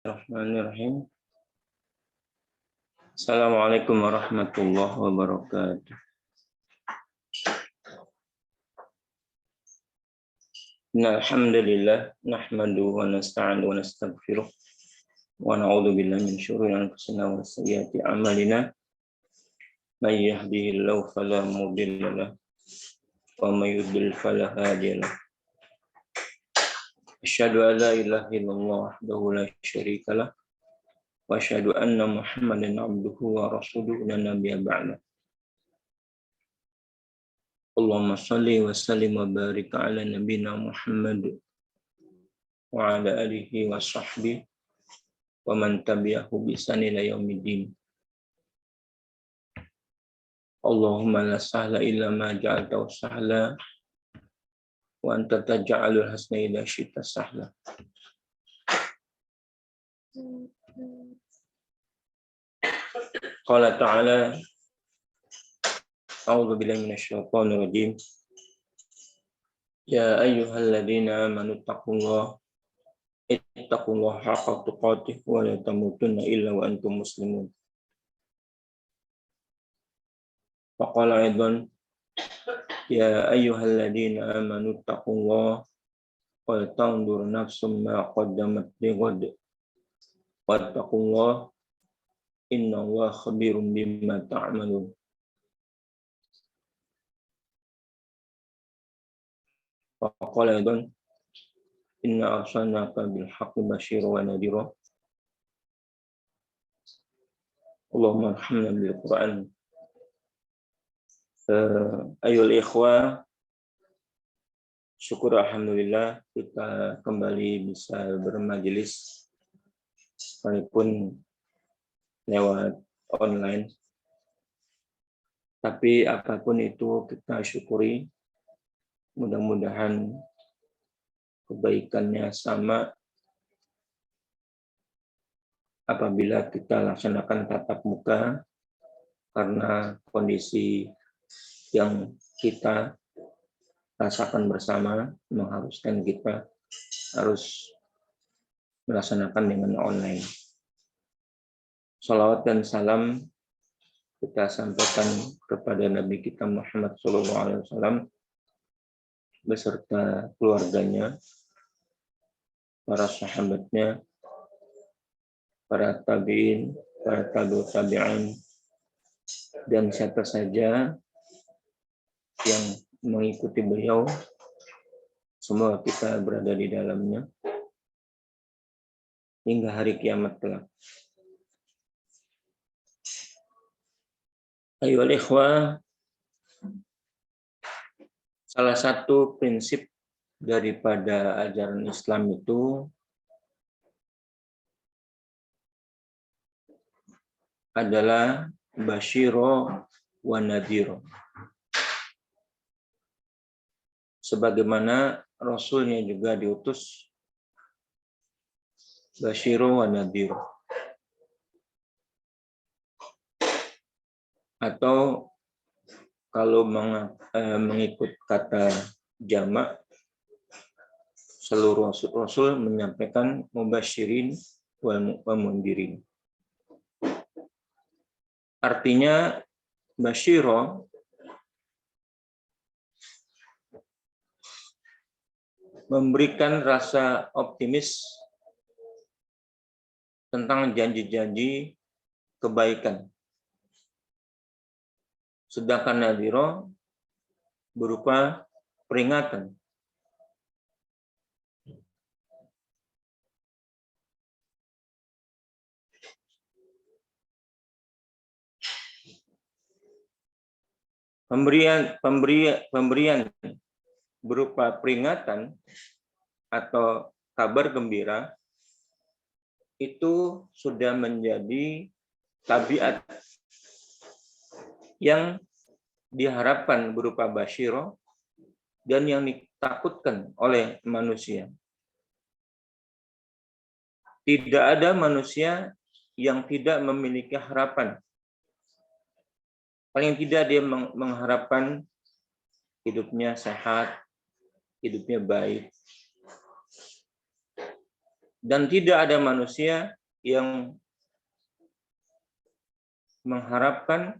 Bismillahirrahmanirrahim. Assalamualaikum warahmatullahi wabarakatuh. Innal hamdalillah nahmaduhu wa nasta'inuhu wa nastaghfiruh wa na'udzu billahi min syururi anfusina wa sayyiati a'malina. May yahdihillahu fala mudilla lahu wa may yudlil fala hadiya lahu. Asyhadu an la ilaha illallah wahdahu la syarika lah wa asyhadu anna Muhammadan abduhu wa rasuluhu la nabiyya ba'da. Allahumma shalli wa sallim wa barik ala nabiyyina Muhammad wa ala alihi wa sahbihi wa man tabi'ahu bi ihsan ila yaumiddin. Allahumma la sahla illa ma ja'altahu sahla wa anta taj'alul hasna idza syi'ta sahla. Qala ta'ala a'udzu billahi minasy syaithanir rajim. Ya ayyuhalladzina amanu taqullaha haqqa tuqatih wa la tamutunna illa wa antum muslimun. Faqala aidan ya ayyuhalladzina amanu taqullaha wa tanzur nafsum ma qaddamat lighad wattaqullaha innallaha khabirum bima ta'malun. Faqala aidan inna arsalnaka bil haqqi basyiran wa nadhira. Allahumma arhamna bil Qur'an. Ayol ikhwah, syukur alhamdulillah kita kembali bisa bermajelis walaupun lewat online. Tapi apapun itu kita syukuri, mudah-mudahan kebaikannya sama apabila kita laksanakan tatap muka, karena kondisi yang kita rasakan bersama mengharuskan kita harus melaksanakan dengan online. Salawat dan salam kita sampaikan kepada Nabi kita Muhammad SAW beserta keluarganya, para sahabatnya, para tabi'in, para tabi'ut tabi'in, dan siapa saja yang mengikuti beliau, semua kita berada di dalamnya hingga hari kiamat kelak. Ayyuhal ikhwah, salah satu prinsip daripada ajaran Islam itu adalah basyiro wa nadhiro. Sebagaimana Rasulnya juga diutus basyiro wa nadhiro. Atau kalau mengikut kata jamak, seluruh Rasul menyampaikan mubasyirin wa mundirin. Artinya basyiro memberikan rasa optimis tentang janji-janji kebaikan. Sedangkan nadhiro berupa peringatan. Pemberian berupa peringatan atau kabar gembira itu sudah menjadi tabiat yang diharapkan berupa basyiro dan yang ditakutkan oleh manusia. Tidak ada manusia yang tidak memiliki harapan. Paling tidak dia mengharapkan hidupnya sehat, hidupnya baik. Dan tidak ada manusia yang mengharapkan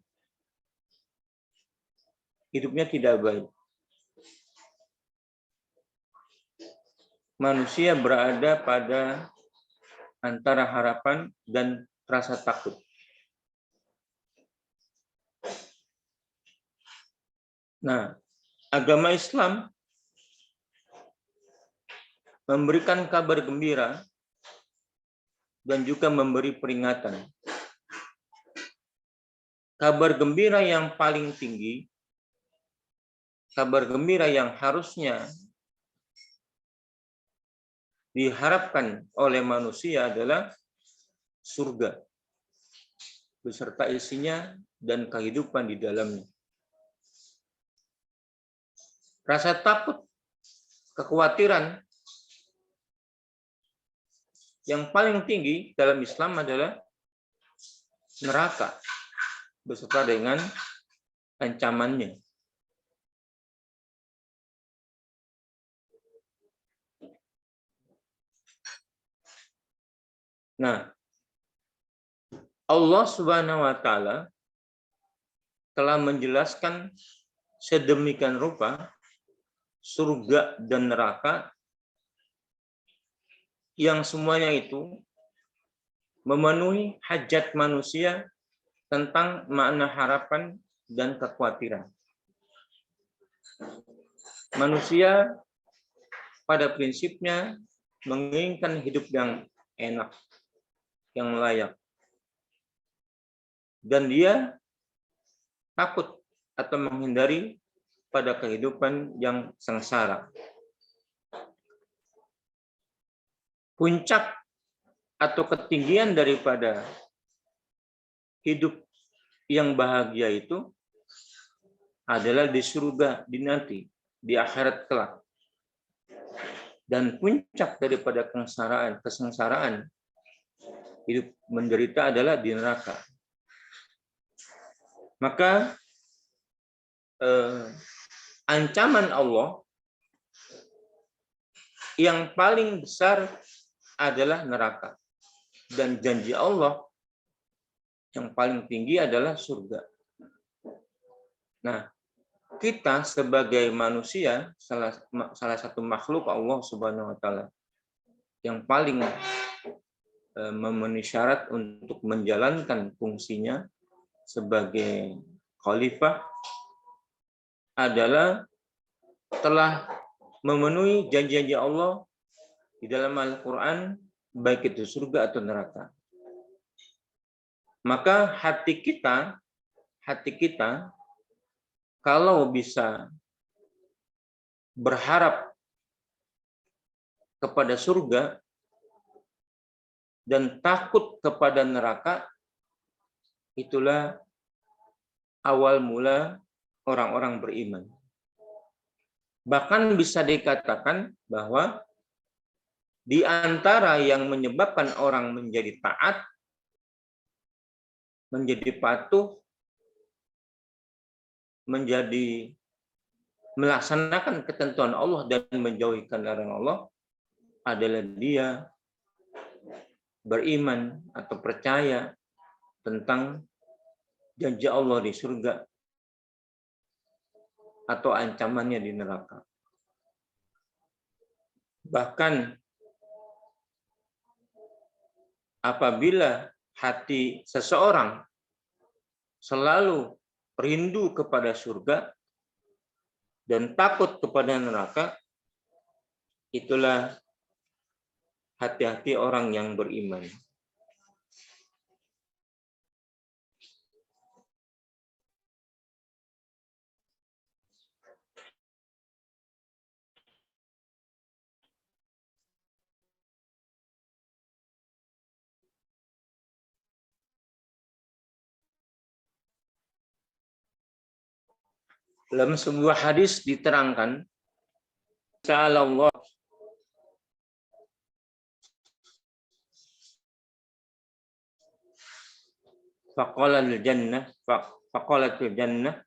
hidupnya tidak baik. Manusia berada pada antara harapan dan rasa takut. Nah, agama Islam memberikan kabar gembira dan juga memberi peringatan. Kabar gembira yang paling tinggi, kabar gembira yang harusnya diharapkan oleh manusia adalah surga beserta isinya dan kehidupan di dalamnya. Rasa takut, kekhawatiran yang paling tinggi dalam Islam adalah neraka beserta dengan ancamannya. Nah, Allah Subhanahu wa taala telah menjelaskan sedemikian rupa surga dan neraka yang semuanya itu memenuhi hajat manusia tentang makna harapan dan kekhawatiran. Manusia pada prinsipnya menginginkan hidup yang enak, yang layak. Dan dia takut atau menghindari pada kehidupan yang sengsara. Puncak atau ketinggian daripada hidup yang bahagia itu adalah di surga di nanti, di akhirat kelak. Dan puncak daripada kesengsaraan hidup menderita adalah di neraka. Maka ancaman Allah yang paling besar adalah neraka. Dan janji Allah yang paling tinggi adalah surga. Nah, kita sebagai manusia, salah satu makhluk Allah Subhanahu wa taala yang paling memenuhi syarat untuk menjalankan fungsinya sebagai khalifah adalah telah memenuhi janji-janji Allah di dalam Al-Quran, baik itu surga atau neraka. Maka hati kita kalau bisa berharap kepada surga dan takut kepada neraka, itulah awal mula orang-orang beriman. Bahkan bisa dikatakan bahwa di antara yang menyebabkan orang menjadi taat, menjadi patuh, menjadi melaksanakan ketentuan Allah dan menjauhikan larangan Allah adalah dia beriman atau percaya tentang janji Allah di surga atau ancamannya di neraka. Bahkan apabila hati seseorang selalu rindu kepada surga dan takut kepada neraka, itulah hati-hati orang yang beriman. Dalam sebuah hadis diterangkan, Sa'alallah faqalatul jannah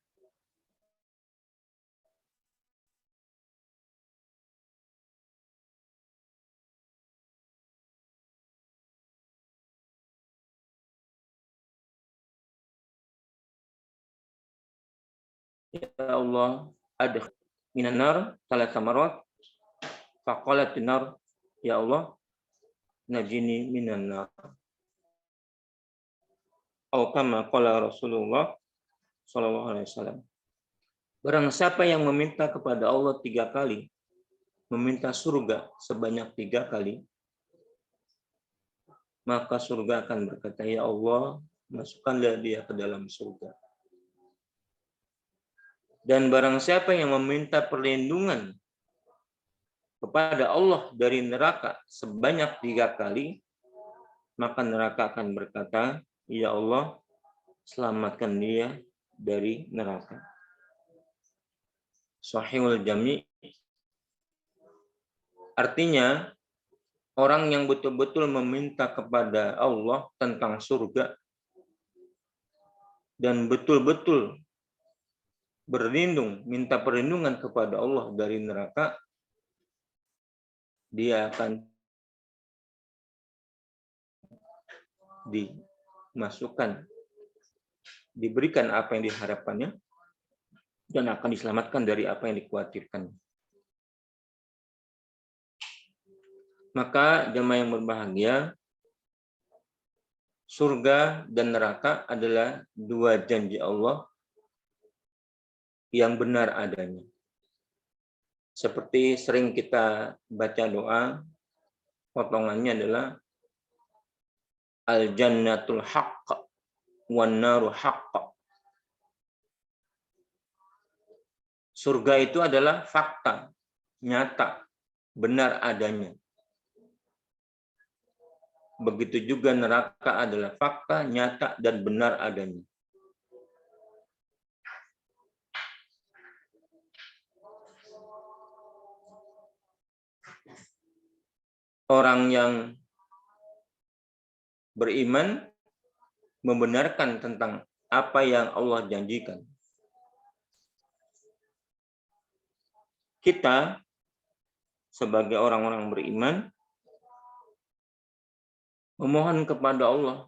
ya Allah, adkhil minan nar thalatha marrat. Faqalat nar, ya Allah, najini minan nar. Atau kama qala Rasulullah sallallahu alaihi wasallam. Barang siapa yang meminta kepada Allah 3 kali, meminta surga sebanyak 3 kali, maka surga akan berkata, ya Allah, masukkanlah dia ke dalam surga. Dan barang siapa yang meminta perlindungan kepada Allah dari neraka sebanyak 3 kali, maka neraka akan berkata, ya Allah, selamatkan dia dari neraka. Sahihul Jami'. Artinya, orang yang betul-betul meminta kepada Allah tentang surga dan betul-betul berlindung, minta perlindungan kepada Allah dari neraka, dia akan dimasukkan, diberikan apa yang diharapkannya, dan akan diselamatkan dari apa yang dikhawatirkan. Maka jemaah yang berbahagia, surga dan neraka adalah 2 janji Allah yang benar adanya. Seperti sering kita baca doa, potongannya adalah al-jannatul haqq wan naru haqq. Surga itu adalah fakta, nyata, benar adanya. Begitu juga neraka adalah fakta, nyata, dan benar adanya. Orang yang beriman membenarkan tentang apa yang Allah janjikan. Kita sebagai orang-orang beriman memohon kepada Allah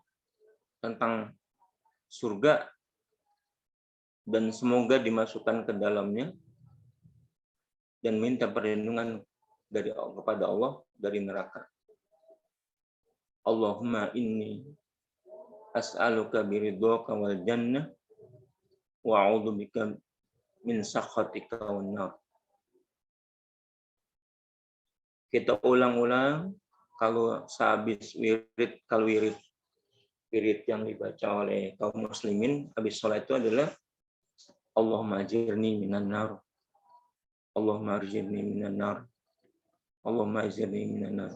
tentang surga dan semoga dimasukkan ke dalamnya, dan minta perlindungan kepada Allah dari neraka. Allahumma inni as'aluka biridhoka wal jannah wa a'udzubika min sakhatika wan nar. Kita ulang-ulang kalau sehabis wirid, kalau wirid yang dibaca oleh kaum muslimin habis sholat itu adalah Allahumma ajirni minan nar, Allahumma arjirni minan nar, Allahumma ajirni minan nar,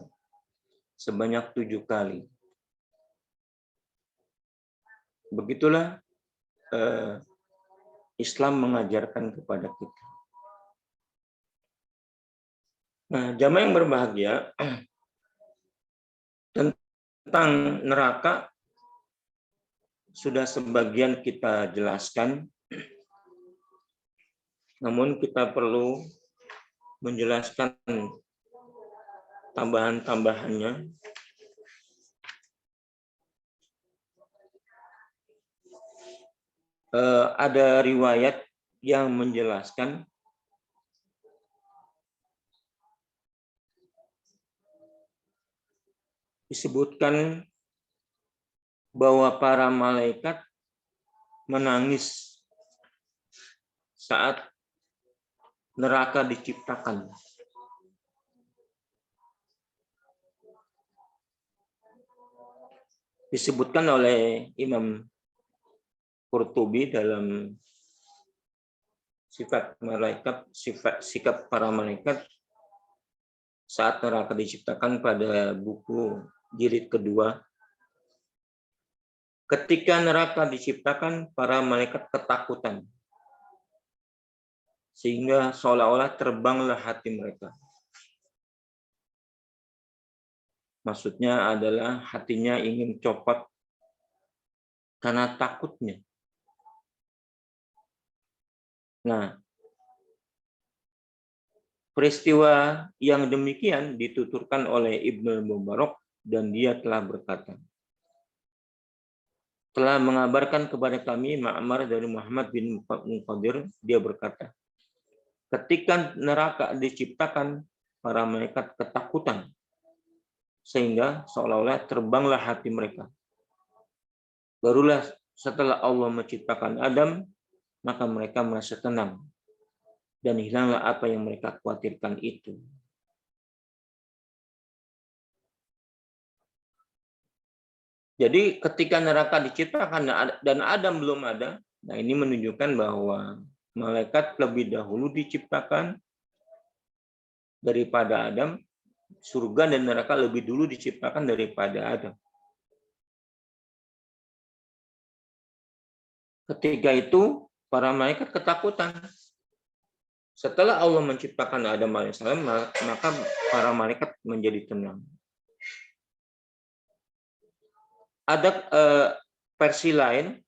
sebanyak 7 kali. Begitulah Islam mengajarkan kepada kita. Nah, jamaah yang berbahagia, tentang neraka sudah sebagian kita jelaskan, namun kita perlu menjelaskan tambahan-tambahannya. Ada riwayat yang menjelaskan disebutkan bahwa para malaikat menangis saat neraka diciptakan. Disebutkan oleh Imam Qurtubi dalam sikap para malaikat saat neraka diciptakan pada buku jilid kedua. Ketika neraka diciptakan, para malaikat ketakutan, sehingga seolah-olah terbanglah hati mereka. Maksudnya adalah hatinya ingin copot karena takutnya. Nah, peristiwa yang demikian dituturkan oleh Ibnu Mubarak, dan dia telah berkata, telah mengabarkan kepada kami Ma'mar dari Muhammad bin Munkadir, dia berkata, ketika neraka diciptakan, para malaikat ketakutan, sehingga seolah-olah terbanglah hati mereka. Barulah setelah Allah menciptakan Adam, maka mereka merasa tenang, dan hilanglah apa yang mereka khawatirkan itu. Jadi ketika neraka diciptakan dan Adam belum ada, nah ini menunjukkan bahwa malaikat lebih dahulu diciptakan daripada Adam, surga dan neraka lebih dulu diciptakan daripada Adam. Ketika itu para malaikat ketakutan. Setelah Allah menciptakan Adam alaihissalam, maka para malaikat menjadi tenang. Ada versi lain,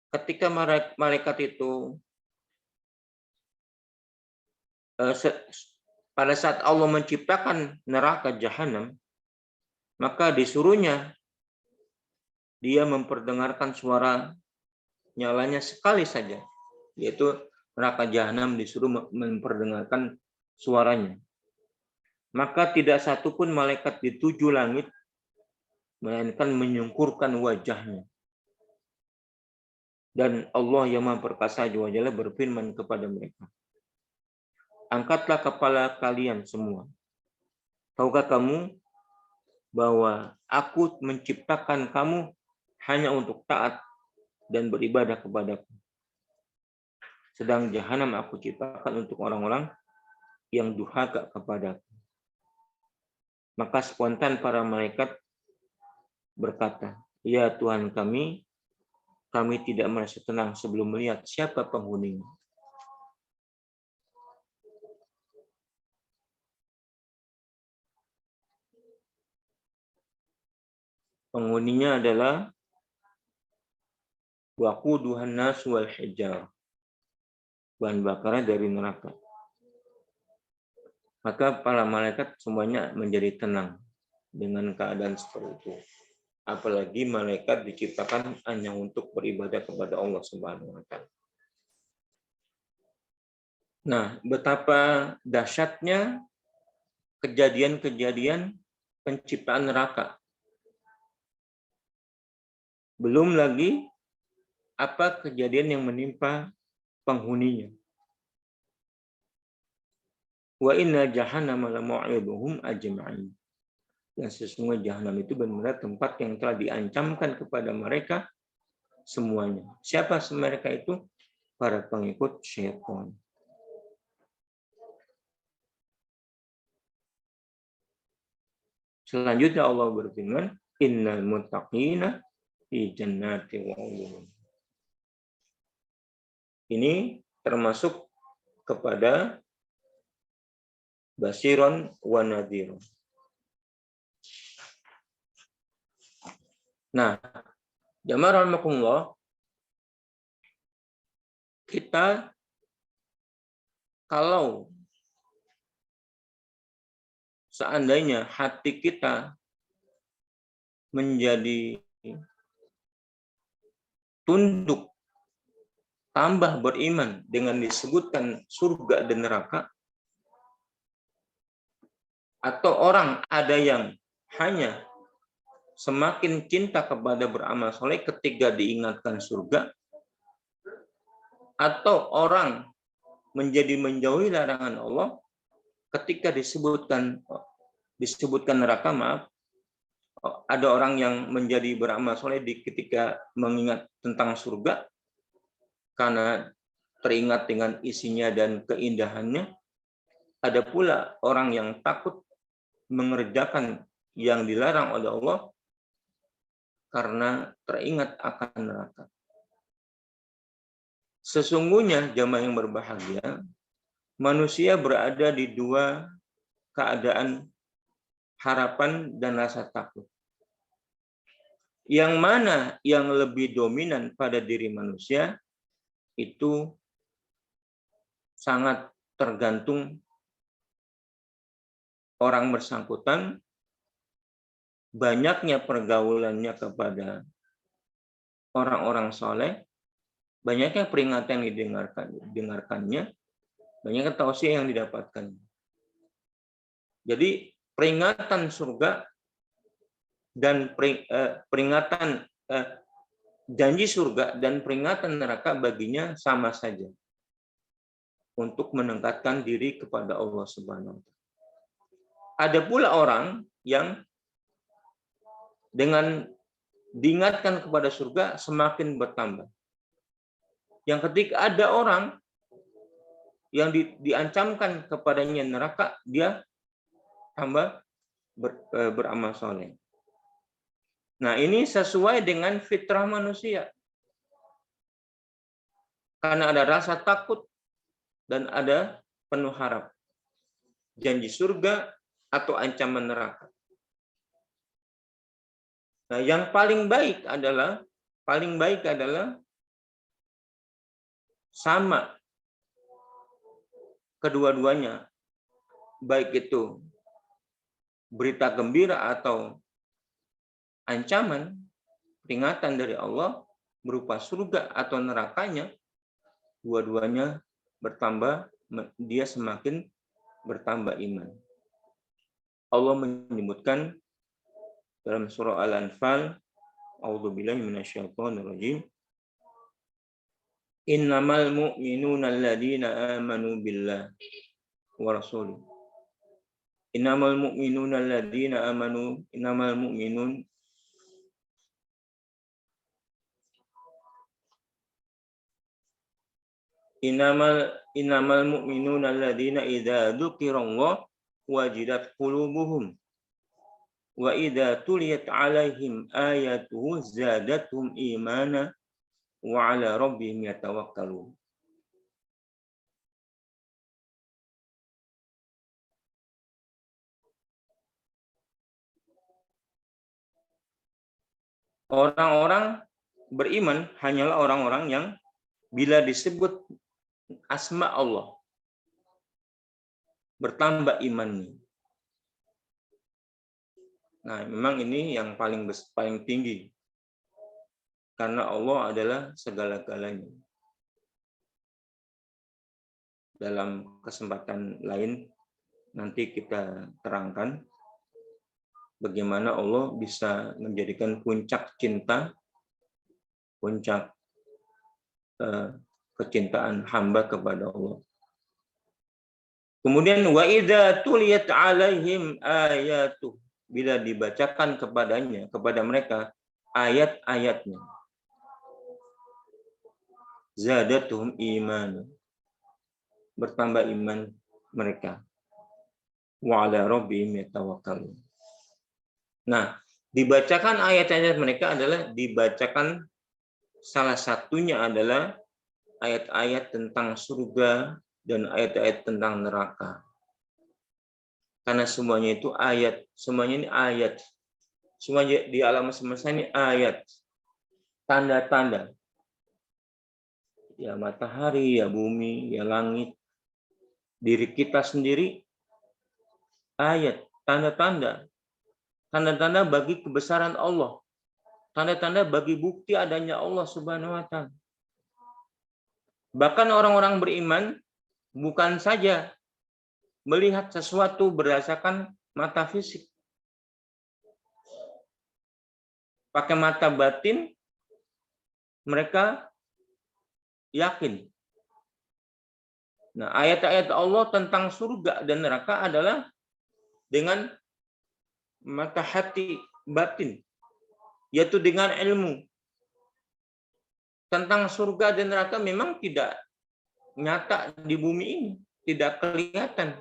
ketika malaikat itu pada saat Allah menciptakan neraka jahanam, maka disuruhnya dia memperdengarkan suara nyalanya sekali saja, yaitu neraka jahanam disuruh memperdengarkan suaranya. Maka tidak satupun malaikat di 7 langit melainkan menyungkurkan wajahnya. Dan Allah yang Maha Perkasa Jalla berfirman kepada mereka, angkatlah kepala kalian semua. Tahukah kamu bahwa aku menciptakan kamu hanya untuk taat dan beribadah kepadaku. Sedang jahanam aku ciptakan untuk orang-orang yang durhaka kepadaku. Maka spontan para malaikat berkata, ya Tuhan kami tidak merasa tenang sebelum melihat siapa penghuninya. Penghuninya adalah waquduhan nas wal hijar, bahan bakarnya dari neraka. Maka para malaikat semuanya menjadi tenang dengan keadaan seperti itu. Apalagi malaikat diciptakan hanya untuk beribadah kepada Allah Subhanahu wa taala. Nah, betapa dahsyatnya kejadian-kejadian penciptaan neraka. Belum lagi apa kejadian yang menimpa penghuninya. Wa inna jahannama lamu'iduhum ajma'in. Dan sesungguhnya jahanam itu benar-benar tempat yang telah diancamkan kepada mereka semuanya. Siapa mereka itu? Para pengikut syaitan. Selanjutnya Allah berfirman, innal muttaqina fi jannati wa uyun. Ini termasuk kepada basiron wa nadhirun. Nah, jamaah rahimakumullah, kita kalau seandainya hati kita menjadi tunduk, tambah beriman dengan disebutkan surga dan neraka, atau orang ada yang hanya semakin cinta kepada beramal soleh ketika diingatkan surga, atau orang menjadi menjauhi larangan Allah ketika disebutkan neraka, maaf, ada orang yang menjadi beramal soleh ketika mengingat tentang surga karena teringat dengan isinya dan keindahannya. Ada pula orang yang takut mengerjakan yang dilarang oleh Allah karena teringat akan neraka. Sesungguhnya jamaah yang berbahagia, manusia berada di dua keadaan harapan dan rasa takut. Yang mana yang lebih dominan pada diri manusia itu sangat tergantung orang bersangkutan, banyaknya pergaulannya kepada orang-orang soleh, banyaknya peringatan yang didengarkannya, banyaknya tausiah yang didapatkan. Jadi peringatan surga dan peringatan janji surga dan peringatan neraka baginya sama saja untuk mendekatkan diri kepada Allah Subhanahu wa taala. Ada pula orang yang dengan diingatkan kepada surga semakin bertambah. Yang ketika ada orang yang diancamkan kepadanya neraka, dia tambah beramal soleh. Nah, ini sesuai dengan fitrah manusia. Karena ada rasa takut dan ada penuh harap. Janji surga atau ancaman neraka. Nah, yang paling baik adalah sama kedua-duanya. Baik itu berita gembira atau ancaman, peringatan dari Allah berupa surga atau nerakanya, dua-duanya bertambah, dia semakin bertambah iman. Allah menyebutkan dalam surah Al-Anfal, A'udzubillahi minasyaitonirrajim, Innamal mu'minuna alladzina amanu billah wa rasulih. Innamal mu'minuna alladzina amanu, innamal mu'minun Innamal mu'minuna alladzina idza dzukirallah wajilat qulubuhum wa idza tuliyat 'alaihim ayatuhu zadatuhum imana wa 'ala rabbihim yatawakkalun. Orang-orang beriman hanyalah orang-orang yang bila disebut asma Allah bertambah imannya. Nah, memang ini yang paling tinggi. Karena Allah adalah segala-galanya. Dalam kesempatan lain nanti kita terangkan bagaimana Allah bisa menjadikan puncak cinta, puncak kecintaan hamba kepada Allah. Kemudian wa idza tuliyat 'alaihim ayatuh, bila dibacakan kepada mereka ayat-ayatnya, zadatuhum iman, bertambah iman mereka, wa 'ala rabbihim yatawakkalun. Nah, dibacakan ayat-ayat mereka adalah dibacakan, salah satunya adalah ayat-ayat tentang surga dan ayat-ayat tentang neraka. Karena semuanya itu ayat, semuanya ini ayat. Semuanya di alam semesta ini ayat. Tanda-tanda. Ya matahari, ya bumi, ya langit. Diri kita sendiri ayat, tanda-tanda. Tanda-tanda bagi kebesaran Allah. Tanda-tanda bagi bukti adanya Allah Subhanahu wa taala. Bahkan orang-orang beriman bukan saja melihat sesuatu berdasarkan mata fisik. Pakai mata batin, mereka yakin. Nah, ayat-ayat Allah tentang surga dan neraka adalah dengan mata hati batin, yaitu dengan ilmu. Tentang surga dan neraka memang tidak nyata di bumi ini, tidak kelihatan.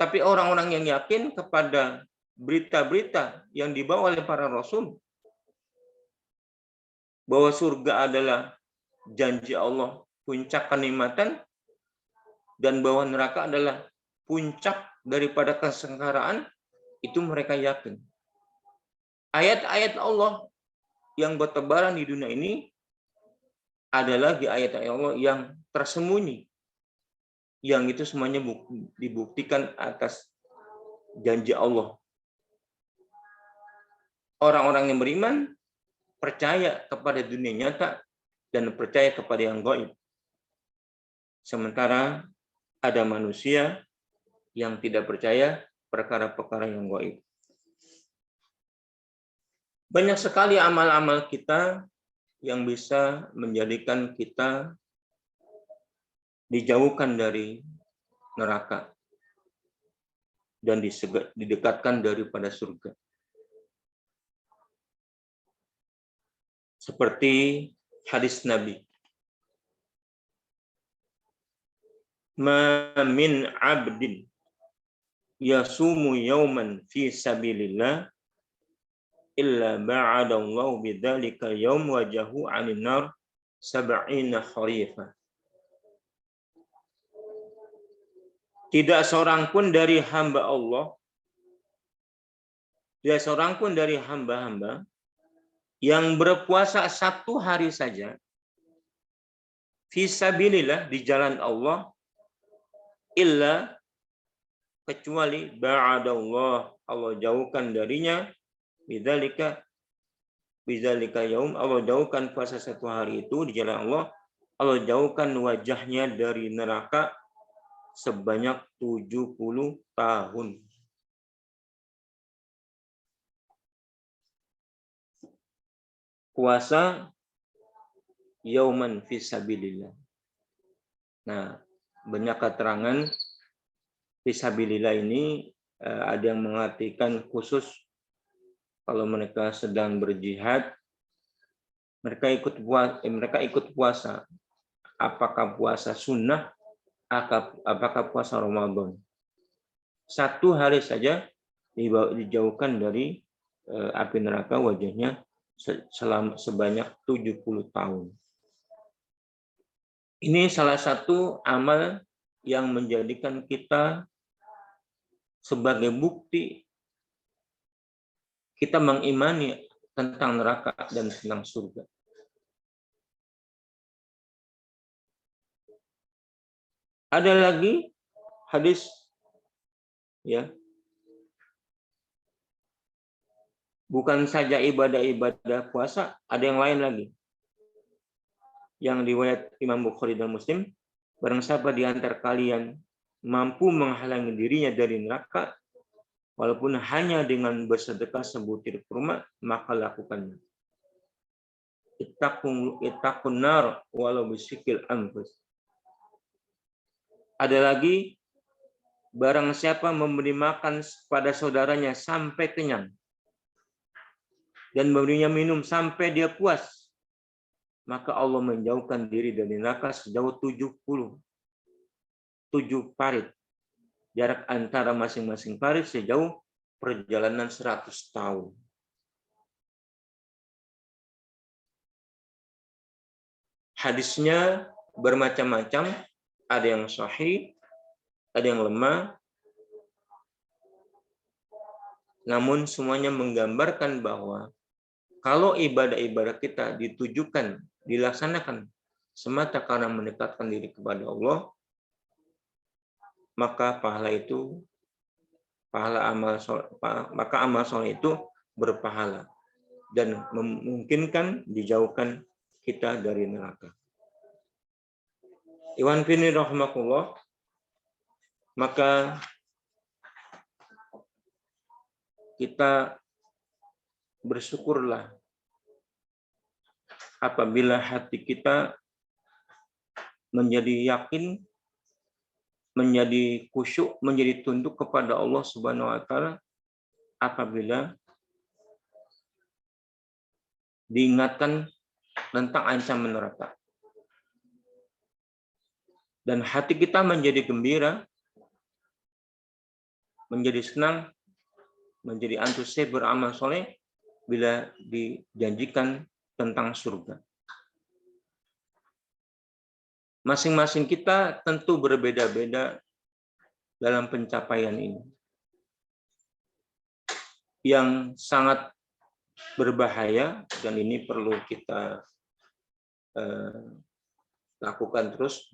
Tapi orang-orang yang yakin kepada berita-berita yang dibawa oleh para rasul, bahwa surga adalah janji Allah, puncak kenikmatan, dan bahwa neraka adalah puncak daripada kesengsaraan, itu mereka yakin. Ayat-ayat Allah yang bertebaran di dunia ini adalah di ayat-ayat Allah yang tersembunyi, yang itu semuanya dibuktikan atas janji Allah. Orang-orang yang beriman percaya kepada dunia nyata dan percaya kepada yang gaib. Sementara ada manusia yang tidak percaya perkara-perkara yang gaib. Banyak sekali amal-amal kita yang bisa menjadikan kita dijauhkan dari neraka dan didekatkan daripada surga. Seperti hadis Nabi. Ma min abdin yasumu yawman fi sabilillah illa ba'adallahu bidzalika yawm wajahu 'anil nar 70 kharifah. Tidak seorang pun dari hamba Allah, tidak seorang pun dari hamba-hamba yang berpuasa 1 hari saja fisabilillah di jalan Allah, illa kecuali ba'adallah Allah jauhkan darinya bidzalika yaum, Allah jauhkan puasa 1 hari itu di jalan Allah, Allah jauhkan wajahnya dari neraka sebanyak 70 tahun. Puasa yauman fisabilillah. Nah, banyak keterangan fisabilillah ini ada yang mengartikan khusus kalau mereka sedang berjihad, mereka ikut puasa. Apakah puasa sunnah, apakah puasa Ramadan. 1 hari saja dijauhkan dari api neraka wajahnya sebanyak 70 tahun. Ini salah satu amal yang menjadikan kita sebagai bukti kita mengimani tentang neraka dan tentang surga. Ada lagi hadis ya. Bukan saja ibadah puasa, ada yang lain lagi. Yang riwayat Imam Bukhari dan Muslim, barang siapa di antara kalian mampu menghalangi dirinya dari neraka walaupun hanya dengan bersedekah sebutir kurma, maka lakukannya. Ittaqun nar walau bisikil anfus. Ada lagi, barang siapa memberi makan pada saudaranya sampai kenyang dan memberinya minum sampai dia puas, maka Allah menjauhkan diri dari neraka sejauh 7 parit. Jarak antara masing-masing parit sejauh perjalanan 100 tahun. Hadisnya bermacam-macam, ada yang sahih, ada yang lemah, namun semuanya menggambarkan bahwa kalau ibadah-ibadah kita ditujukan, dilaksanakan semata karena mendekatkan diri kepada Allah, maka amal soleh itu berpahala dan memungkinkan dijauhkan kita dari neraka. Iwan fini rahimakumullah, maka kita bersyukurlah apabila hati kita menjadi yakin, menjadi khusyuk, menjadi tunduk kepada Allah Subhanahu wa taala apabila diingatkan tentang ancaman neraka. Dan hati kita menjadi gembira, menjadi senang, menjadi antusias beramal soleh bila dijanjikan tentang surga. Masing-masing kita tentu berbeda-beda dalam pencapaian ini. Yang sangat berbahaya, dan ini perlu kita lakukan terus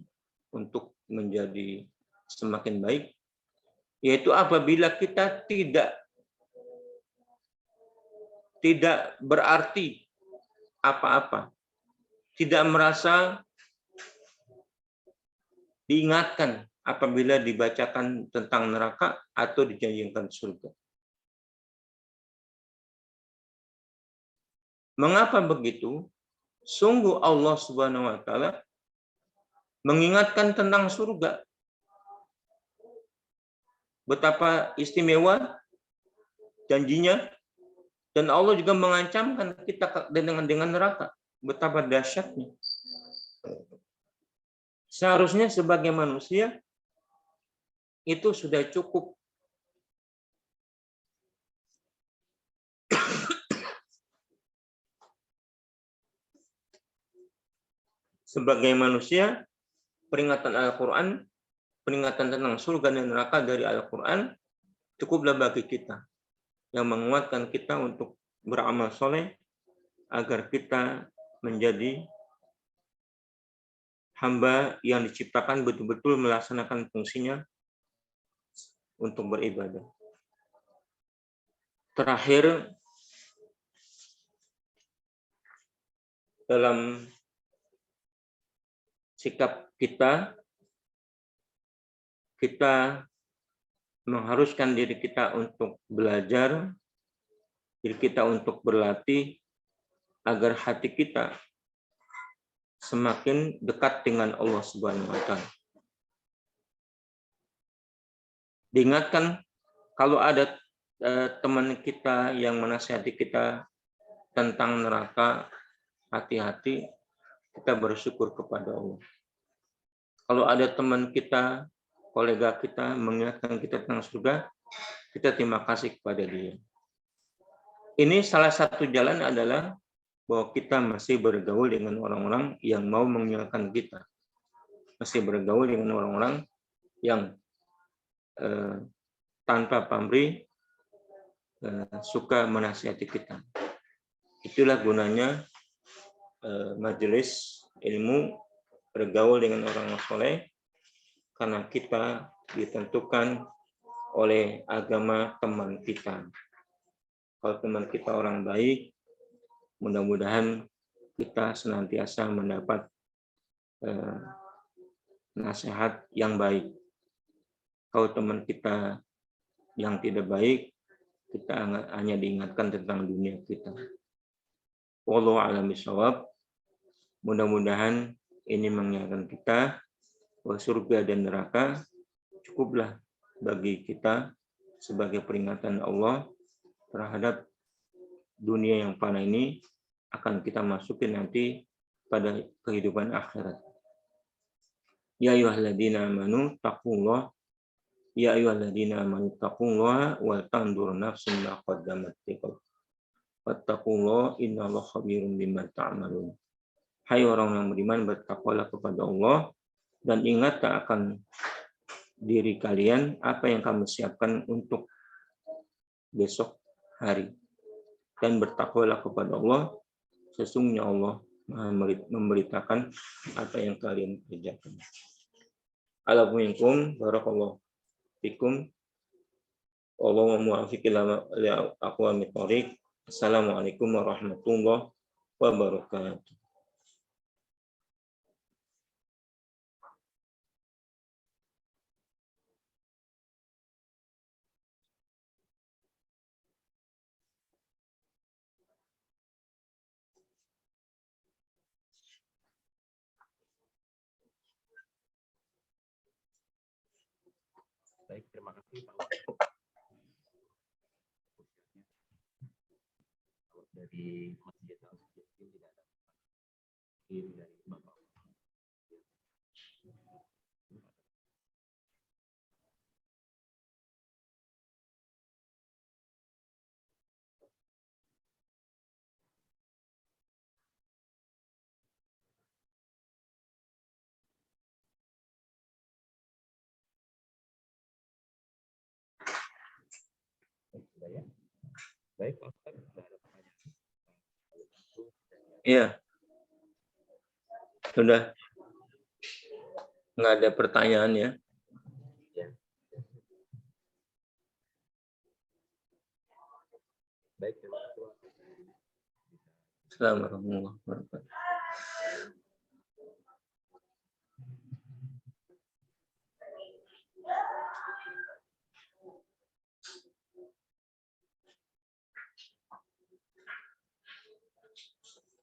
untuk menjadi semakin baik, yaitu apabila kita tidak berarti apa-apa, tidak merasa diingatkan apabila dibacakan tentang neraka atau dijanjikan surga. Mengapa begitu? Sungguh Allah Subhanahu wa taala mengingatkan tentang surga. Betapa istimewa janjinya, dan Allah juga mengancamkan kita dengan neraka. Betapa dahsyatnya. Seharusnya sebagai manusia itu sudah cukup. Sebagai manusia, peringatan Al-Quran, peringatan tentang surga dan neraka dari Al-Quran cukuplah bagi kita, yang menguatkan kita untuk beramal soleh agar kita menjadi hamba yang diciptakan betul-betul melaksanakan fungsinya untuk beribadah. Terakhir, dalam sikap kita mengharuskan diri kita untuk belajar, diri kita untuk berlatih, agar hati kita semakin dekat dengan Allah Subhanahu wa taala. Diingatkan kalau ada teman kita yang menasihati kita tentang neraka, hati-hati, kita bersyukur kepada Allah. Kalau ada teman kita, kolega kita mengingatkan kita tentang surga, kita terima kasih kepada dia. Ini salah satu jalan adalah bahwa kita masih bergaul dengan orang-orang yang mau mengingatkan kita. Masih bergaul dengan orang-orang yang tanpa pamrih suka menasihati kita. Itulah gunanya majelis ilmu, bergaul dengan orang soleh, karena kita ditentukan oleh agama teman kita. Kalau teman kita orang baik, mudah-mudahan kita senantiasa mendapat nasihat yang baik. Kalau teman kita yang tidak baik, kita hanya diingatkan tentang dunia kita. Wallahu a'lam bishawab. Mudah-mudahan ini mengingatkan kita bahwa surga dan neraka cukuplah bagi kita sebagai peringatan Allah terhadap dunia yang fana ini akan kita masukin nanti pada kehidupan akhirat. Ya ayyuhalladzina amanu taqullah, ya ayyuhalladzina amanu taqullah wa tanzur nafsun ma qaddamat liqad. Wattaqullah innallaha khabirum bima ta'malun. Hai orang yang beriman, bertakwalah kepada Allah dan ingat akan diri kalian apa yang kami siapkan untuk besok hari. Dan bertakwalah kepada Allah, sesungguhnya Allah memberitakan apa yang kalian kerjakan. Alhamdulillah, barakallahu fikum. Allahumma muwaffiq li aqwamit thoriq. Assalamualaikum warahmatullahi wabarakatuh. Baik, terima kasih Pak Ustaz. Dari Masjid Al-Sujud tidak ada dari Bapak. Sudah ya? Baik, Pak Ustaz, sudah ada pertanyaan. Iya. Sudah. Nggak ada pertanyaan ya. Ya. Baik, terima kasih. Assalamualaikum warahmatullahi wabarakatuh.